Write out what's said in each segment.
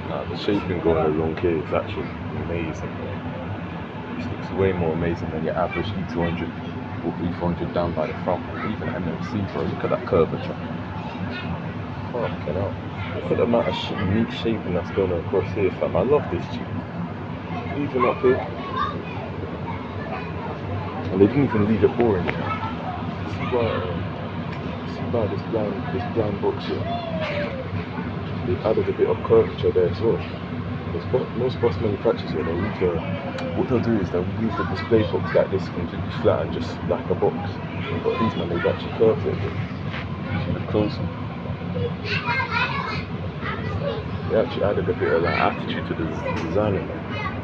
Nah, the shaping going along here is actually amazing. This looks way more amazing than your average E200 or E400 down by the front. Even MMC, bro, look at that curvature. Fucking hell. Look at the amount of neat shaping that's going across here, fam. I love this Jeep. Even up here. And they didn't even leave it boring. See by this blind box here. They've added a bit of curvature there as well. Most bus manufacturers here, what they'll do is they'll leave the display box like this completely flat and just like a box. But these man, they've actually curved it a bit. See the closer. They actually added a bit of like attitude to the design.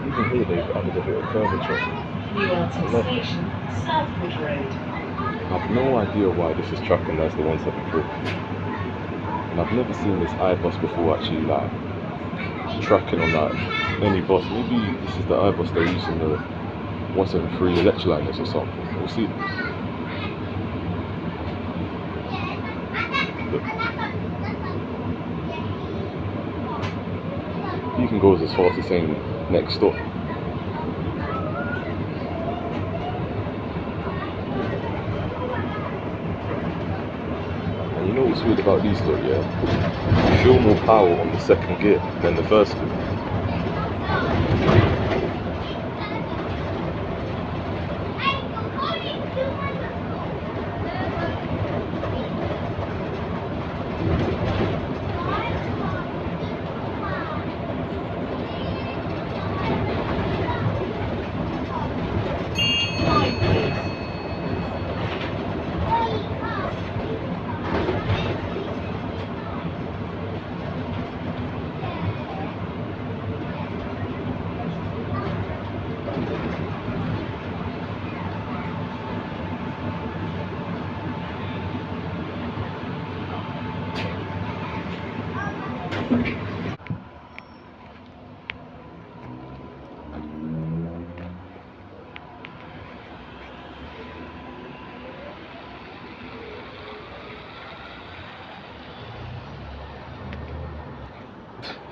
Even here they've added a bit of curvature. I have no idea why this is tracking as the 173. And I've never seen this Ibus before actually like tracking on like any bus. Maybe this is the Ibus they're using the 173 electroliners or something. We'll see. Look. You can go as far as saying next stop. And you know what's weird about these though, yeah? You feel more power on the second gear than the first gear.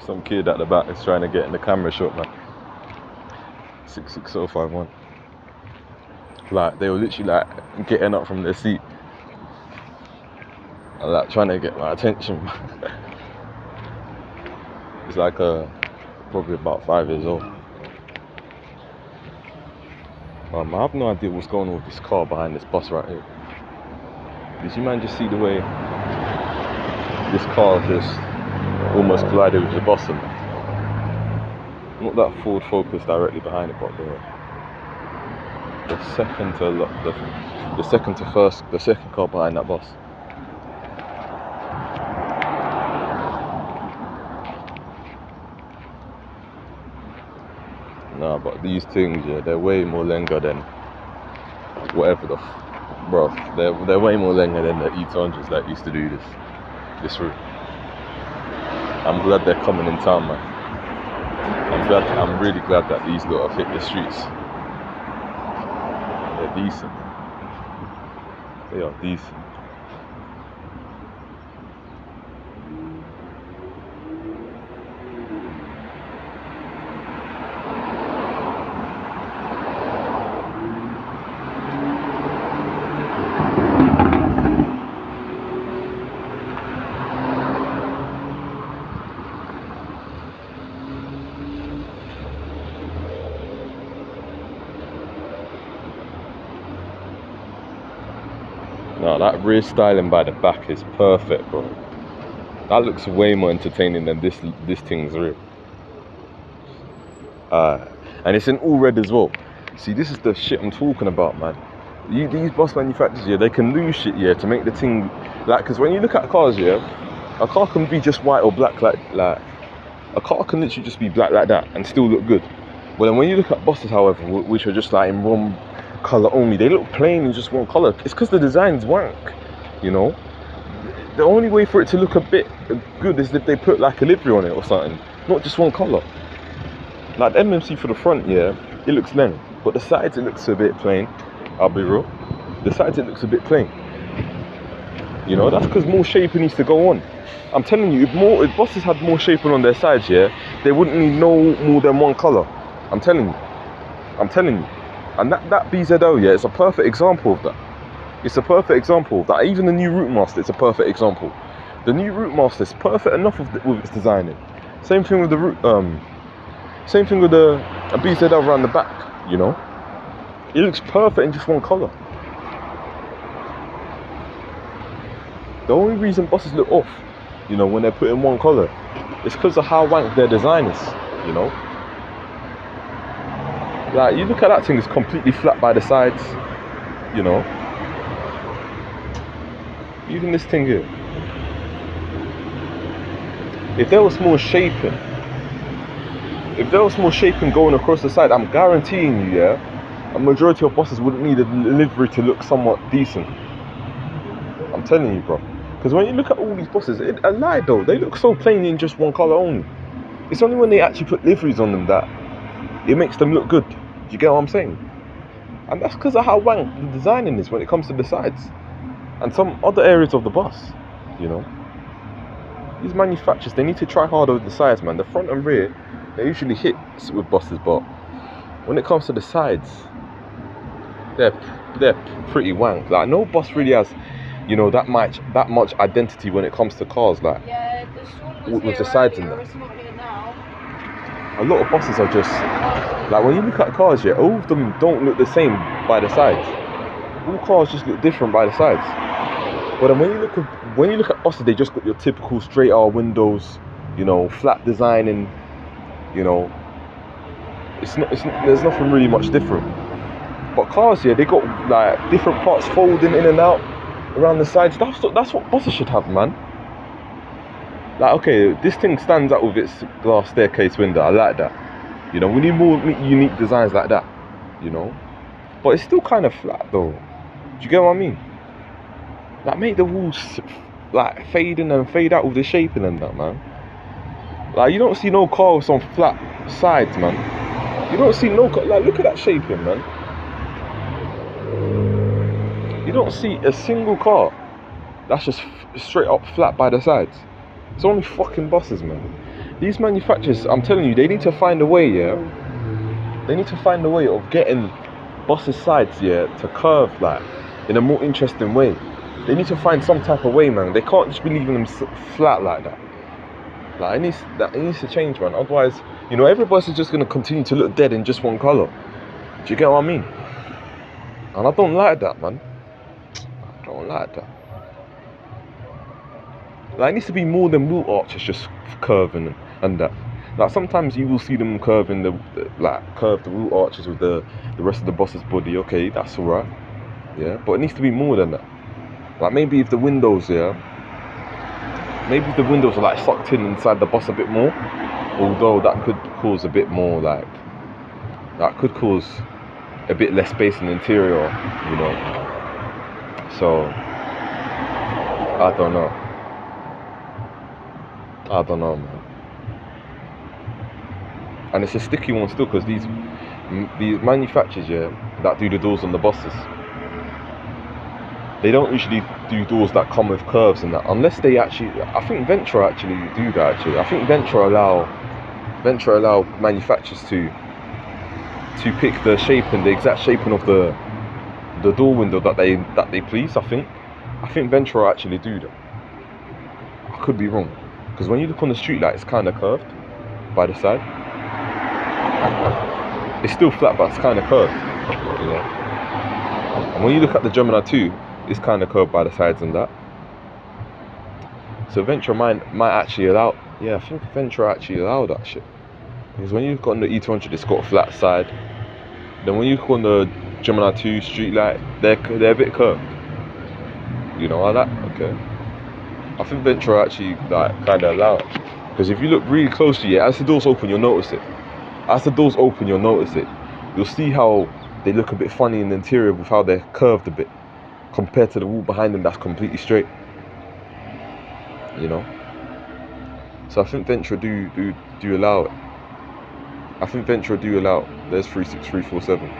Some kid at the back is trying to get in the camera shot, man. 66051. Like they were literally like getting up from their seat and like trying to get my attention. It's like probably about 5 years old. I have no idea what's going on with this car behind this bus right here. Did you man just see the way this car just almost collided with the bus? And not that Ford Focus directly behind it, but the second car behind that bus. Nah, but these things, yeah, they're way more longer than whatever bro. They're way more longer than the E200s that used to do this route. I'm glad they're coming in town, man. I'm really glad that these lot have hit the streets. They're decent. They are decent. No, that rear styling by the back is perfect, bro. That looks way more entertaining than this thing's rear. And it's in all red as well. See, this is the shit I'm talking about, man. These bus manufacturers, yeah, they can lose shit, yeah, to make the thing like. Because when you look at cars, yeah, a car can be just white or black, like a car can literally just be black like that and still look good. But then when you look at buses, however, which are just like in one color only, they look plain in just one color. It's because the design's wank, you know. The only way for it to look a bit good is if they put like a livery on it or something, not just one color. Like the MMC for the front, yeah, it looks lame, but the sides it looks a bit plain. I'll be real, the sides it looks a bit plain. You know, that's because more shaping needs to go on. I'm telling you, if buses had more shaping on their sides, yeah, they wouldn't need no more than one colour. I'm telling you. And that BZL, yeah, it's a perfect example of that. It's a perfect example of that. Even the new Route Master, it's a perfect example. The new Route Master is perfect enough with its designing. Same thing with the same thing with the BZL around the back. You know, it looks perfect in just one colour. The only reason buses look off, you know, when they're put in one colour, is because of how wank their design is. You know, like you look at that thing, it's completely flat by the sides. You know, even this thing here. If there was more shaping going across the side, I'm guaranteeing you, yeah, a majority of buses wouldn't need a livery to look somewhat decent. I'm telling you, bro. Because when you look at all these buses, a lie though, they look so plain in just one colour only. It's only when they actually put liveries on them that it makes them look good. Do you get what I'm saying? And that's because of how wank the designing is when it comes to the sides and some other areas of the bus, you know. These manufacturers, they need to try harder with the sides, man. The front and rear, they usually hit with buses, but when it comes to the sides, they're pretty wank. Like no bus really has, you know, that much identity when it comes to cars, like with the sides in there. A lot of buses are just like, when you look at cars, yeah, all of them don't look the same by the sides. All cars just look different by the sides. But then when you look at buses, they just got your typical straight R windows, you know, flat designing, you know. There's nothing really much different. But cars, yeah, they got like different parts folding in and out around the sides. That's what buses should have, man. Like, okay, this thing stands out with its glass staircase window. I like that. You know, we need more unique designs like that. You know, but it's still kind of flat though. Do you get what I mean? Like, make the walls like fade in and fade out with the shaping and that, man. Like, you don't see no car with some flat sides, man. You don't see no car, like, look at that shaping, man. You don't see a single car that's just straight up flat by the sides. It's only fucking buses, man. These manufacturers, I'm telling you, they need to find a way, yeah. They need to find a way of getting buses' sides, yeah, to curve, like, in a more interesting way. They need to find some type of way, man. They can't just be leaving them flat like that. Like, it needs to change, man. Otherwise, you know, every bus is just gonna continue to look dead in just one colour. Do you get what I mean? And I don't like that, man. I don't like that. Like, it needs to be more than wheel arches just curving and that. Like, sometimes you will see them curving curve the wheel arches with the rest of the bus's body. Okay, that's alright. Yeah, but it needs to be more than that. Like, maybe if the windows, yeah, maybe if the windows are like sucked in inside the bus a bit more, although that could cause a bit more, like, that could cause a bit less space in the interior, you know. So I don't know, man. And it's a sticky one still, because these manufacturers, yeah, that do the doors on the buses, they don't usually do doors that come with curves and that, unless they actually, I think Ventra actually do that actually. I think Ventra allow manufacturers to pick the shaping, the exact shaping of the door window that they please. I think Ventra actually do that. I could be wrong, because when you look on the street light, it's kind of curved by the side. It's still flat, but it's kind of curved, you know. And when you look at the Gemini 2, it's kind of curved by the sides and that. So Ventra might actually allow, yeah, I think Ventra actually allow that shit. Because when you look on the E200, it's got a flat side. Then when you look on the Gemini 2 street light, they're a bit curved. You know, like that. Okay. I think Ventra actually like kind of allow it. Because if you look really closely, yeah, as the doors open, you'll notice it. You'll see how they look a bit funny in the interior with how they're curved a bit, compared to the wall behind them that's completely straight. You know. So I think Ventra do allow it. There's 36347.